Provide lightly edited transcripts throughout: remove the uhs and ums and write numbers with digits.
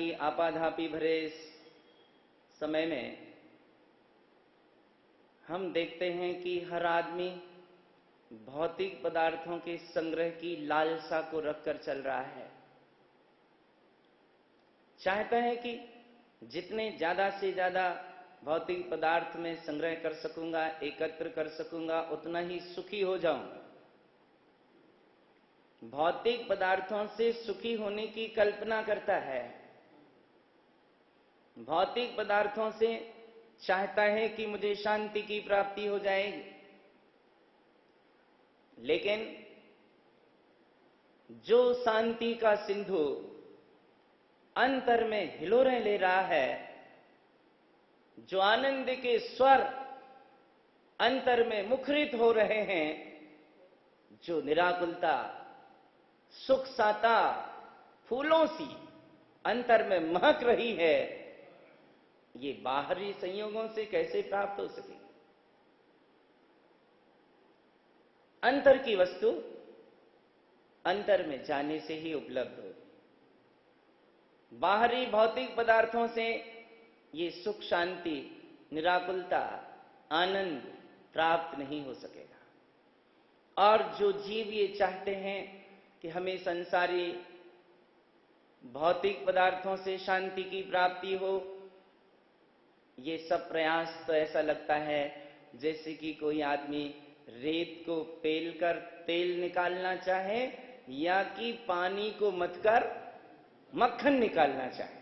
की आपाधापी भरे समय में हम देखते हैं कि हर आदमी भौतिक पदार्थों के संग्रह की लालसा को रखकर चल रहा है। चाहता है कि जितने ज्यादा से ज्यादा भौतिक पदार्थ में संग्रह कर सकूंगा, एकत्र कर सकूंगा, उतना ही सुखी हो जाऊंगा। भौतिक पदार्थों से सुखी होने की कल्पना करता है। भौतिक पदार्थों से चाहता है कि मुझे शांति की प्राप्ति हो जाएगी। लेकिन जो शांति का सिंधु अंतर में हिलोरें ले रहा है, जो आनंद के स्वर अंतर में मुखरित हो रहे हैं, जो निराकुलता, सुख साता फूलों सी अंतर में महक रही है, ये बाहरी संयोगों से कैसे प्राप्त हो सकेगी? अंतर की वस्तु अंतर में जाने से ही उपलब्ध होगी। बाहरी भौतिक पदार्थों से ये सुख, शांति, निराकुलता, आनंद प्राप्त नहीं हो सकेगा। और जो जीव ये चाहते हैं कि हमें संसारी भौतिक पदार्थों से शांति की प्राप्ति हो, ये सब प्रयास तो ऐसा लगता है जैसे कि कोई आदमी रेत को पेल कर तेल निकालना चाहे या कि पानी को मथकर मक्खन निकालना चाहे।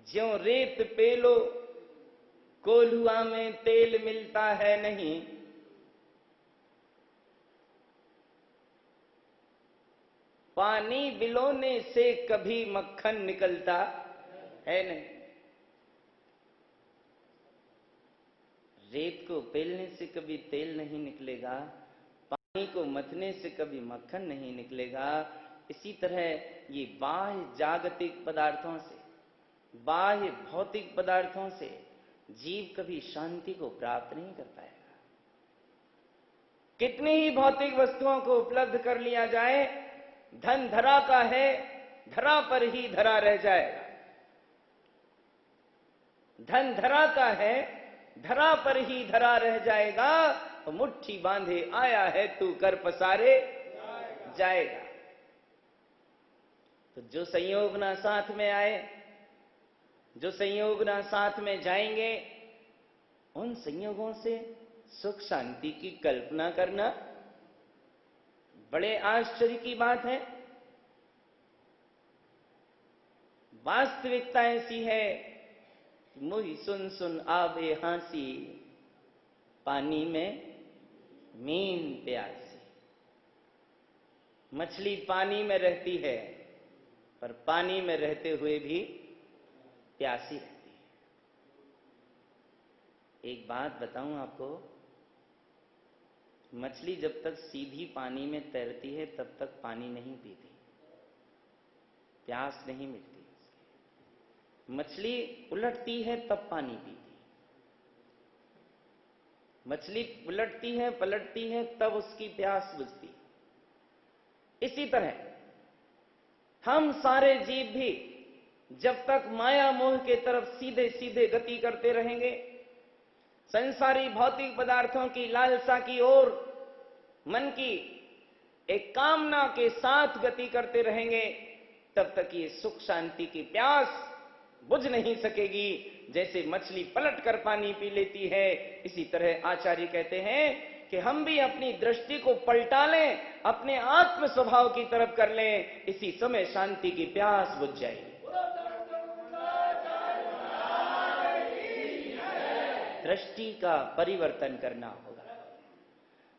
ज्यों रेत पेलो कोल्हुआ में तेल मिलता है नहीं, पानी बिलोने से कभी मक्खन निकलता है नहीं। रेत को पेलने से कभी तेल नहीं निकलेगा, पानी को मथने से कभी मक्खन नहीं निकलेगा। इसी तरह ये बाह्य जागतिक पदार्थों से, बाह्य भौतिक पदार्थों से जीव कभी शांति को प्राप्त नहीं कर पाएगा। कितनी ही भौतिक वस्तुओं को उपलब्ध कर लिया जाए, धन धरा का है, धरा पर ही धरा रह जाएगा। धन धरा का है, धरा पर ही धरा रह जाएगा। तो मुट्ठी बांधे आया है तू कर पसारे जाएगा। तो जो संयोग ना साथ में आए, जो संयोग ना साथ में जाएंगे, उन संयोगों से सुख शांति की कल्पना करना बड़े आश्चर्य की बात है। वास्तविकता ऐसी है, मुही सुन सुन आवे हांसी, पानी में मीन प्यासी। मछली पानी में रहती है, पर पानी में रहते हुए भी प्यासी रहती है। एक बात बताऊं आपको, मछली जब तक सीधी पानी में तैरती है तब तक पानी नहीं पीती, प्यास नहीं मिटती। मछली उलटती है तब पानी पीती। मछली उलटती है, पलटती है, तब उसकी प्यास बुझती। इसी तरह हम सारे जीव भी जब तक माया मोह के तरफ सीधे सीधे गति करते रहेंगे, संसारी भौतिक पदार्थों की लालसा की ओर मन की एक कामना के साथ गति करते रहेंगे, तब तक ये सुख शांति की प्यास बुझ नहीं सकेगी। जैसे मछली पलट कर पानी पी लेती है, इसी तरह आचार्य कहते हैं कि हम भी अपनी दृष्टि को पलटा लें, अपने आत्म स्वभाव की तरफ कर लें, इसी समय शांति की प्यास बुझ जाएगी। दृष्टि का परिवर्तन करना होगा।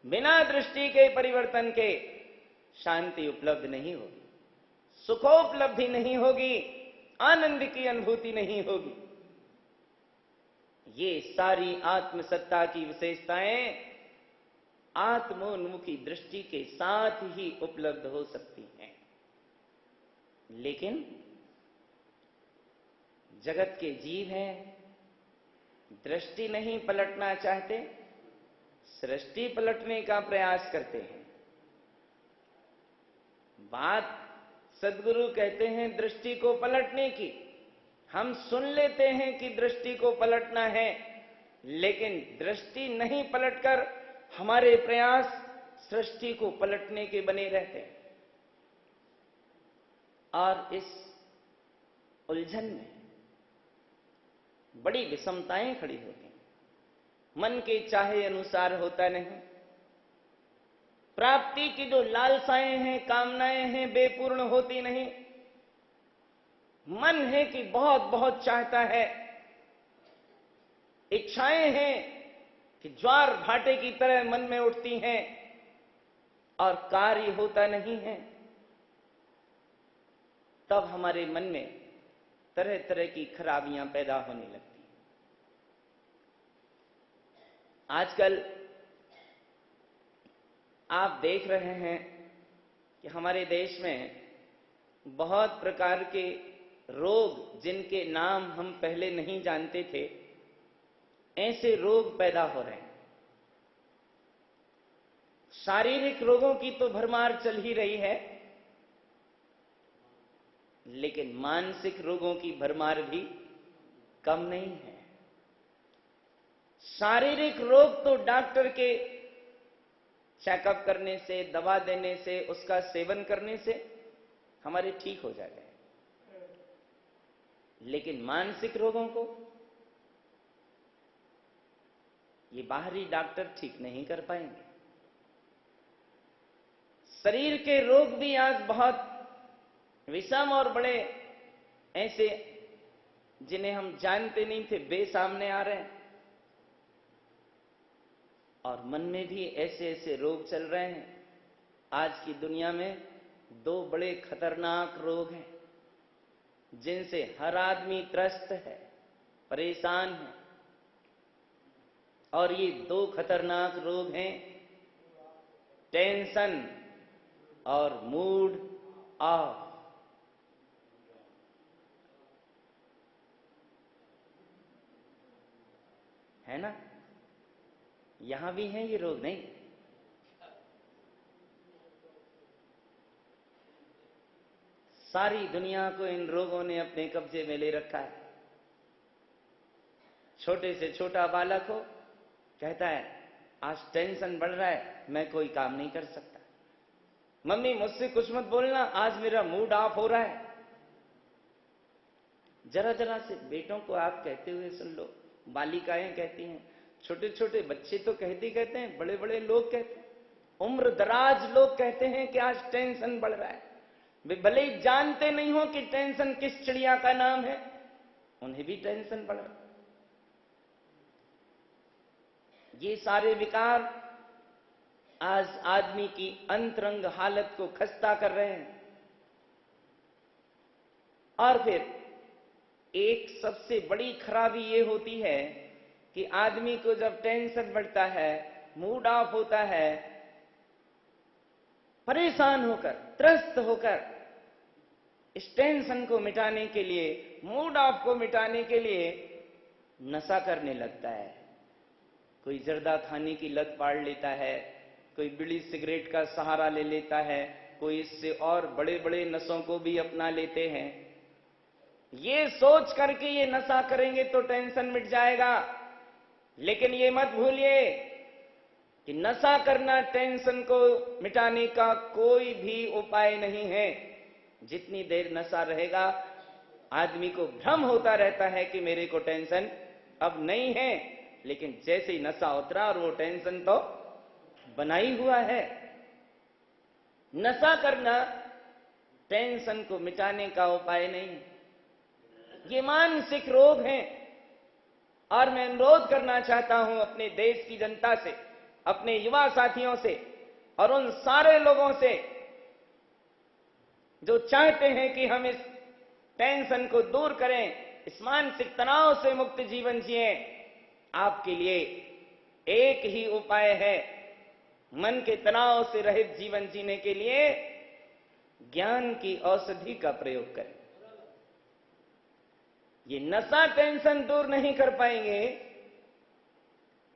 बिना दृष्टि के परिवर्तन के शांति उपलब्ध नहीं होगी, सुखोपलब्धि नहीं होगी, आनंद की अनुभूति नहीं होगी। ये सारी आत्मसत्ता की विशेषताएं आत्मोन्मुखी दृष्टि के साथ ही उपलब्ध हो सकती हैं। लेकिन जगत के जीव हैं, दृष्टि नहीं पलटना चाहते, सृष्टि पलटने का प्रयास करते हैं। बात सद्गुरु कहते हैं दृष्टि को पलटने की। हम सुन लेते हैं कि दृष्टि को पलटना है, लेकिन दृष्टि नहीं पलटकर हमारे प्रयास सृष्टि को पलटने के बने रहते हैं। और इस उलझन में बड़ी विषमताएं खड़ी होती हैं। मन के चाहे अनुसार होता नहीं। प्राप्ति की जो लालसाएं हैं, कामनाएं हैं, बेपूर्ण होती नहीं। मन है कि बहुत बहुत चाहता है, इच्छाएं हैं कि ज्वार भाटे की तरह मन में उठती हैं, और कार्य होता नहीं है। तब हमारे मन में तरह तरह की खराबियां पैदा होने लगती हैं। आजकल आप देख रहे हैं कि हमारे देश में बहुत प्रकार के रोग, जिनके नाम हम पहले नहीं जानते थे, ऐसे रोग पैदा हो रहे हैं। शारीरिक रोगों की तो भरमार चल ही रही है, लेकिन मानसिक रोगों की भरमार भी कम नहीं है। शारीरिक रोग तो डॉक्टर के चेकअप करने से, दवा देने से, उसका सेवन करने से हमारे ठीक हो जाते हैं, लेकिन मानसिक रोगों को ये बाहरी डॉक्टर ठीक नहीं कर पाएंगे। शरीर के रोग भी आज बहुत विषम और बड़े ऐसे, जिन्हें हम जानते नहीं थे, वे सामने आ रहे हैं। और मन में भी ऐसे ऐसे रोग चल रहे हैं। आज की दुनिया में दो बड़े खतरनाक रोग हैं, जिनसे हर आदमी त्रस्त है, परेशान है। और ये दो खतरनाक रोग हैं टेंशन और मूड ऑफ। है ना? यहां भी हैं ये रोग, नहीं? सारी दुनिया को इन रोगों ने अपने कब्जे में ले रखा है। छोटे से छोटा बालक हो, कहता है आज टेंशन बढ़ रहा है, मैं कोई काम नहीं कर सकता। मम्मी मुझसे कुछ मत बोलना, आज मेरा मूड ऑफ हो रहा है। जरा जरा से बेटों को आप कहते हुए सुन लो, बालिकाएं कहती हैं, छोटे छोटे बच्चे तो कहते हैं, बड़े बड़े लोग कहते हैं, उम्र दराज लोग कहते हैं कि आज टेंशन बढ़ रहा है। वे भले ही जानते नहीं हो कि टेंशन किस चिड़िया का नाम है, उन्हें भी टेंशन बढ़ रहा है। ये सारे विकार आज आदमी की अंतरंग हालत को खस्ता कर रहे हैं। और फिर एक सबसे बड़ी खराबी ये होती है कि आदमी को जब टेंशन बढ़ता है, मूड ऑफ होता है, परेशान होकर, त्रस्त होकर, इस टेंशन को मिटाने के लिए, मूड ऑफ को मिटाने के लिए नशा करने लगता है। कोई जर्दा खाने की लत पाड़ लेता है, कोई बीड़ी सिगरेट का सहारा ले लेता है, कोई इससे और बड़े बड़े नशों को भी अपना लेते हैं। ये सोच करके ये नशा करेंगे तो टेंशन मिट जाएगा, लेकिन ये मत भूलिए कि नशा करना टेंशन को मिटाने का कोई भी उपाय नहीं है। जितनी देर नशा रहेगा, आदमी को भ्रम होता रहता है कि मेरे को टेंशन अब नहीं है, लेकिन जैसे ही नशा उतरा और वो टेंशन तो बना ही हुआ है। नशा करना टेंशन को मिटाने का उपाय नहीं, ये मानसिक रोग हैं। और मैं अनुरोध करना चाहता हूं अपने देश की जनता से, अपने युवा साथियों से और उन सारे लोगों से जो चाहते हैं कि हम इस टेंशन को दूर करें, इस मानसिक तनाव से मुक्त जीवन जिएं। आपके लिए एक ही उपाय है, मन के तनाव से रहित जीवन जीने के लिए ज्ञान की औषधि का प्रयोग करें। ये नशा टेंशन दूर नहीं कर पाएंगे,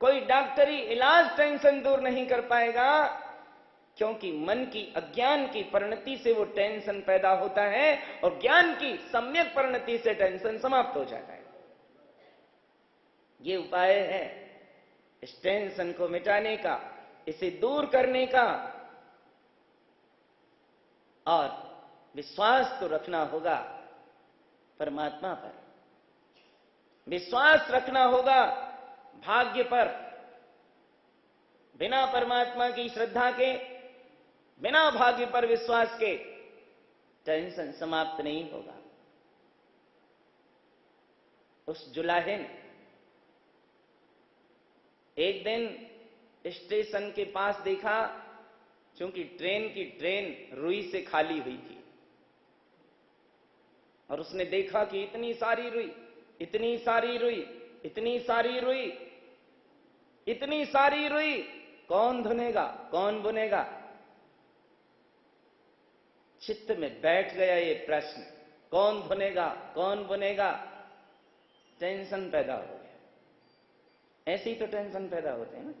कोई डॉक्टरी इलाज टेंशन दूर नहीं कर पाएगा, क्योंकि मन की अज्ञान की परिणति से वो टेंशन पैदा होता है और ज्ञान की सम्यक परिणति से टेंशन समाप्त हो जाता है। ये उपाय है इस टेंशन को मिटाने का, इसे दूर करने का। और विश्वास तो रखना होगा परमात्मा पर, विश्वास रखना होगा भाग्य पर। बिना परमात्मा की श्रद्धा के, बिना भाग्य पर विश्वास के टेंशन समाप्त नहीं होगा। उस जुलाहे ने एक दिन स्टेशन के पास देखा, क्योंकि ट्रेन रुई से खाली हुई थी, और उसने देखा कि इतनी सारी रुई, इतनी सारी रुई, इतनी सारी रुई, इतनी सारी रुई, कौन धुनेगा, कौन बुनेगा? चित्त में बैठ गया ये प्रश्न, कौन धुनेगा, कौन बुनेगा? टेंशन पैदा हो गया। ऐसे ही तो टेंशन पैदा होते हैं ना।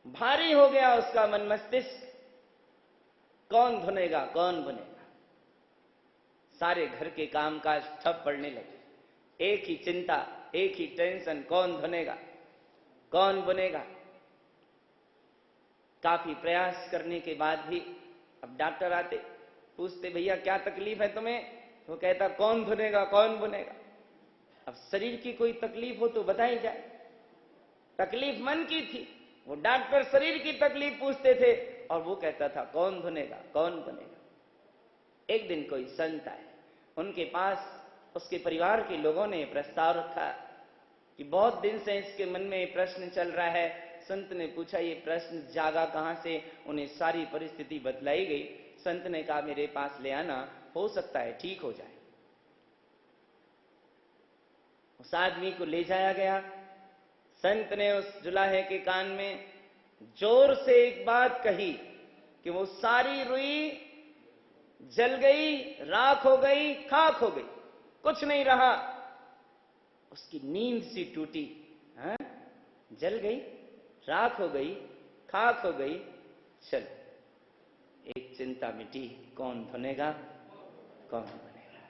भारी हो गया उसका मन मस्तिष्क, कौन धुनेगा, कौन बुनेगा? सारे घर के कामकाज ठप पड़ने लगे। एक ही चिंता, एक ही टेंशन, कौन धुनेगा, कौन बुनेगा? काफी प्रयास करने के बाद भी अब डॉक्टर आते, पूछते भैया क्या तकलीफ है तुम्हें? वो कहता कौन धुनेगा, कौन बुनेगा? अब शरीर की कोई तकलीफ हो तो बताई जाए। तकलीफ मन की थी, वो डॉक्टर शरीर की तकलीफ पूछते थे और वो कहता था कौन धुनेगा, कौन बनेगा? एक दिन कोई संत आए, उनके पास उसके परिवार के लोगों ने प्रस्ताव रखा कि बहुत दिन से इसके मन में प्रश्न चल रहा है। संत ने पूछा ये प्रश्न जागा कहां से? उन्हें सारी परिस्थिति बतलाई गई। संत ने कहा मेरे पास ले आना, हो सकता है ठीक हो जाए। उस आदमी को ले जाया गया। संत ने उस जुलाहे के कान में जोर से एक बात कही कि वो सारी रुई जल गई, राख हो गई, खाक हो गई, कुछ नहीं रहा। उसकी नींद सी टूटी। हाँ? जल गई, राख हो गई, खाक हो गई, चलो एक चिंता मिटी, कौन धुनेगा, कौन बनेगा?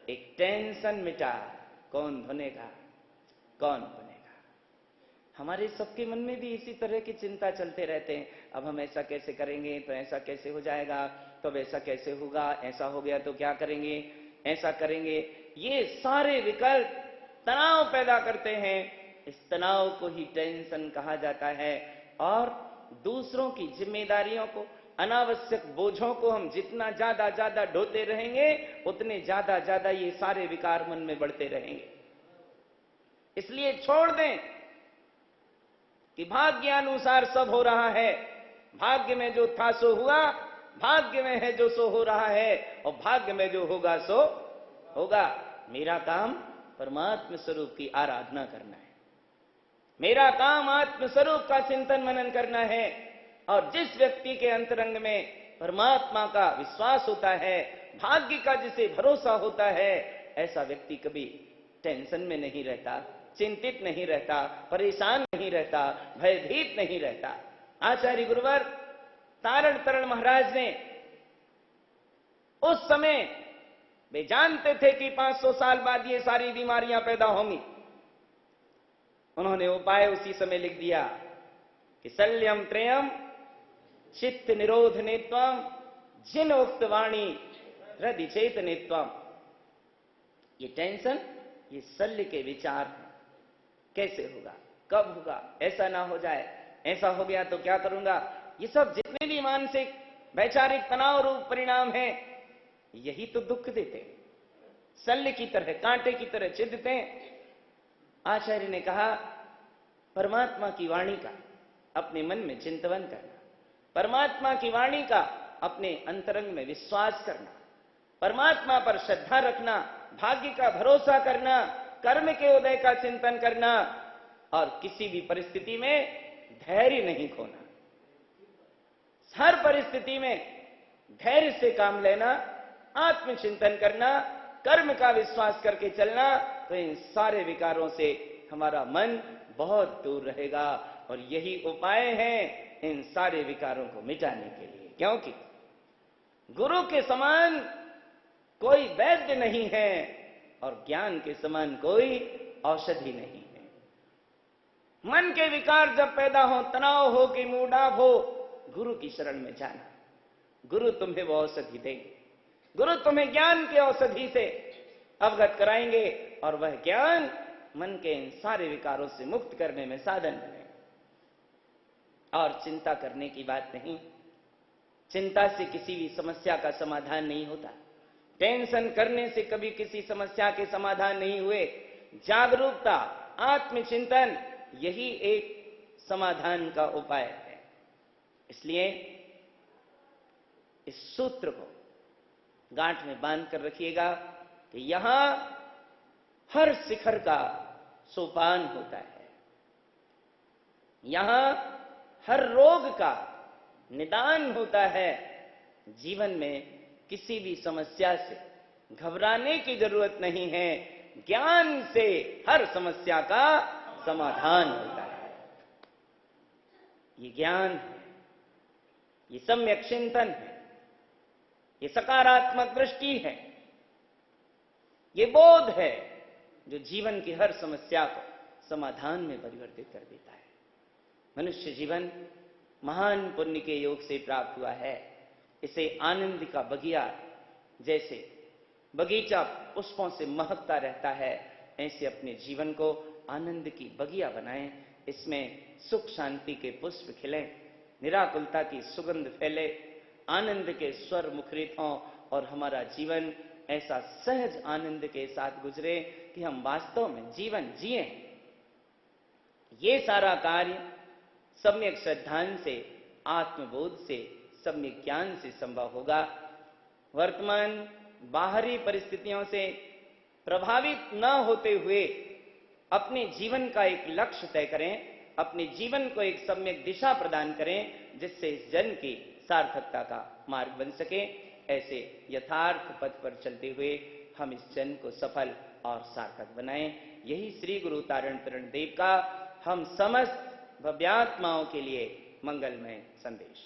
एक टेंशन मिटा, कौन धुनेगा, कौन बनेगा? हमारे सबके मन में भी इसी तरह की चिंता चलते रहते हैं। अब हम ऐसा कैसे करेंगे तो ऐसा कैसे हो जाएगा, तो अब ऐसा कैसे होगा, ऐसा हो गया तो क्या करेंगे, ऐसा करेंगे। ये सारे विकल्प तनाव पैदा करते हैं। इस तनाव को ही टेंशन कहा जाता है। और दूसरों की जिम्मेदारियों को, अनावश्यक बोझों को हम जितना ज्यादा ढोते रहेंगे, उतने ज्यादा ये सारे विकार मन में बढ़ते रहेंगे। इसलिए छोड़ दें कि भाग्यानुसार सब हो रहा है। भाग्य में जो था सो हुआ, भाग्य में है जो सो हो रहा है, और भाग्य में जो होगा सो होगा। मेरा काम परमात्म स्वरूप की आराधना करना है, मेरा काम आत्म स्वरूप का चिंतन मनन करना है। और जिस व्यक्ति के अंतरंग में परमात्मा का विश्वास होता है, भाग्य का जिसे भरोसा होता है, ऐसा व्यक्ति कभी टेंशन में नहीं रहता, चिंतित नहीं रहता, परेशान नहीं रहता, भयभीत नहीं रहता। आचार्य गुरुवर तारण तरण महाराज ने उस समय वे जानते थे कि 500 साल बाद ये सारी बीमारियां पैदा होंगी। उन्होंने उपाय उसी समय लिख दिया कि शल्यम त्रयम चित्त निरोध नेत्वम जिन उक्त वाणी हृदय चेतनेत्वम। ये टेंशन, ये शल्य के विचार हैं। कैसे होगा, कब होगा, ऐसा ना हो जाए, ऐसा हो गया तो क्या करूंगा, ये सब जितने भी मानसिक वैचारिक तनाव रूप परिणाम हैं, यही तो दुख देते हैं, शल्य की तरह, कांटे की तरह छिदते हैं। आचार्य ने कहा परमात्मा की वाणी का अपने मन में चिंतन करना, परमात्मा की वाणी का अपने अंतरंग में विश्वास करना, परमात्मा पर श्रद्धा रखना, भाग्य का भरोसा करना, कर्म के उदय का चिंतन करना, और किसी भी परिस्थिति में धैर्य नहीं खोना। हर परिस्थिति में धैर्य से काम लेना, आत्मचिंतन करना, कर्म का विश्वास करके चलना, तो इन सारे विकारों से हमारा मन बहुत दूर रहेगा और यही उपाय है इन सारे विकारों को मिटाने के लिए, क्योंकि गुरु के समान कोई वैद्य नहीं है और ज्ञान के समान कोई औषधि नहीं है। मन के विकार जब पैदा हो, तनाव हो कि मूडाफ हो, गुरु की शरण में जाना। गुरु तुम्हें वो औषधि देंगे, गुरु तुम्हें ज्ञान की औषधि से अवगत कराएंगे और वह ज्ञान मन के इन सारे विकारों से मुक्त करने में साधन बने। और चिंता करने की बात नहीं, चिंता से किसी भी समस्या का समाधान नहीं होता, टेंशन करने से कभी किसी समस्या के समाधान नहीं हुए। जागरूकता, आत्मचिंतन, यही एक समाधान का उपाय है। इसलिए इस सूत्र को गांठ में बांध कर रखिएगा कि यहां हर शिखर का सोपान होता है, यहां हर रोग का निदान होता है। जीवन में किसी भी समस्या से घबराने की जरूरत नहीं है, ज्ञान से हर समस्या का समाधान होता है। ये ज्ञान है, ये सम्यक चिंतन है, ये सकारात्मक दृष्टि है, ये बोध है जो जीवन की हर समस्या को समाधान में परिवर्तित कर देता है। मनुष्य जीवन महान पुण्य के योग से प्राप्त हुआ है। इसे आनंद का बगिया, जैसे बगीचा पुष्पों से महकता रहता है, ऐसे अपने जीवन को आनंद की बगिया बनाएं। इसमें सुख शांति के पुष्प खिलें, निराकुलता की सुगंध फैले, आनंद के स्वर मुखरित हों और हमारा जीवन ऐसा सहज आनंद के साथ गुजरे कि हम वास्तव में जीवन जिएं। ये सारा कार्य सम्यक श्रद्धान से, आत्मबोध से, सम्यक ज्ञान से संभव होगा। वर्तमान बाहरी परिस्थितियों से प्रभावित न होते हुए अपने जीवन का एक लक्ष्य तय करें, अपने जीवन को एक सम्यक दिशा प्रदान करें, जिससे इस जन्म की सार्थकता का मार्ग बन सके। ऐसे यथार्थ पथ पर चलते हुए हम इस जन्म को सफल और सार्थक बनाएं। यही श्री गुरु तारण तरण देव का हम समस्त भव्यात्माओं के लिए मंगलमय संदेश।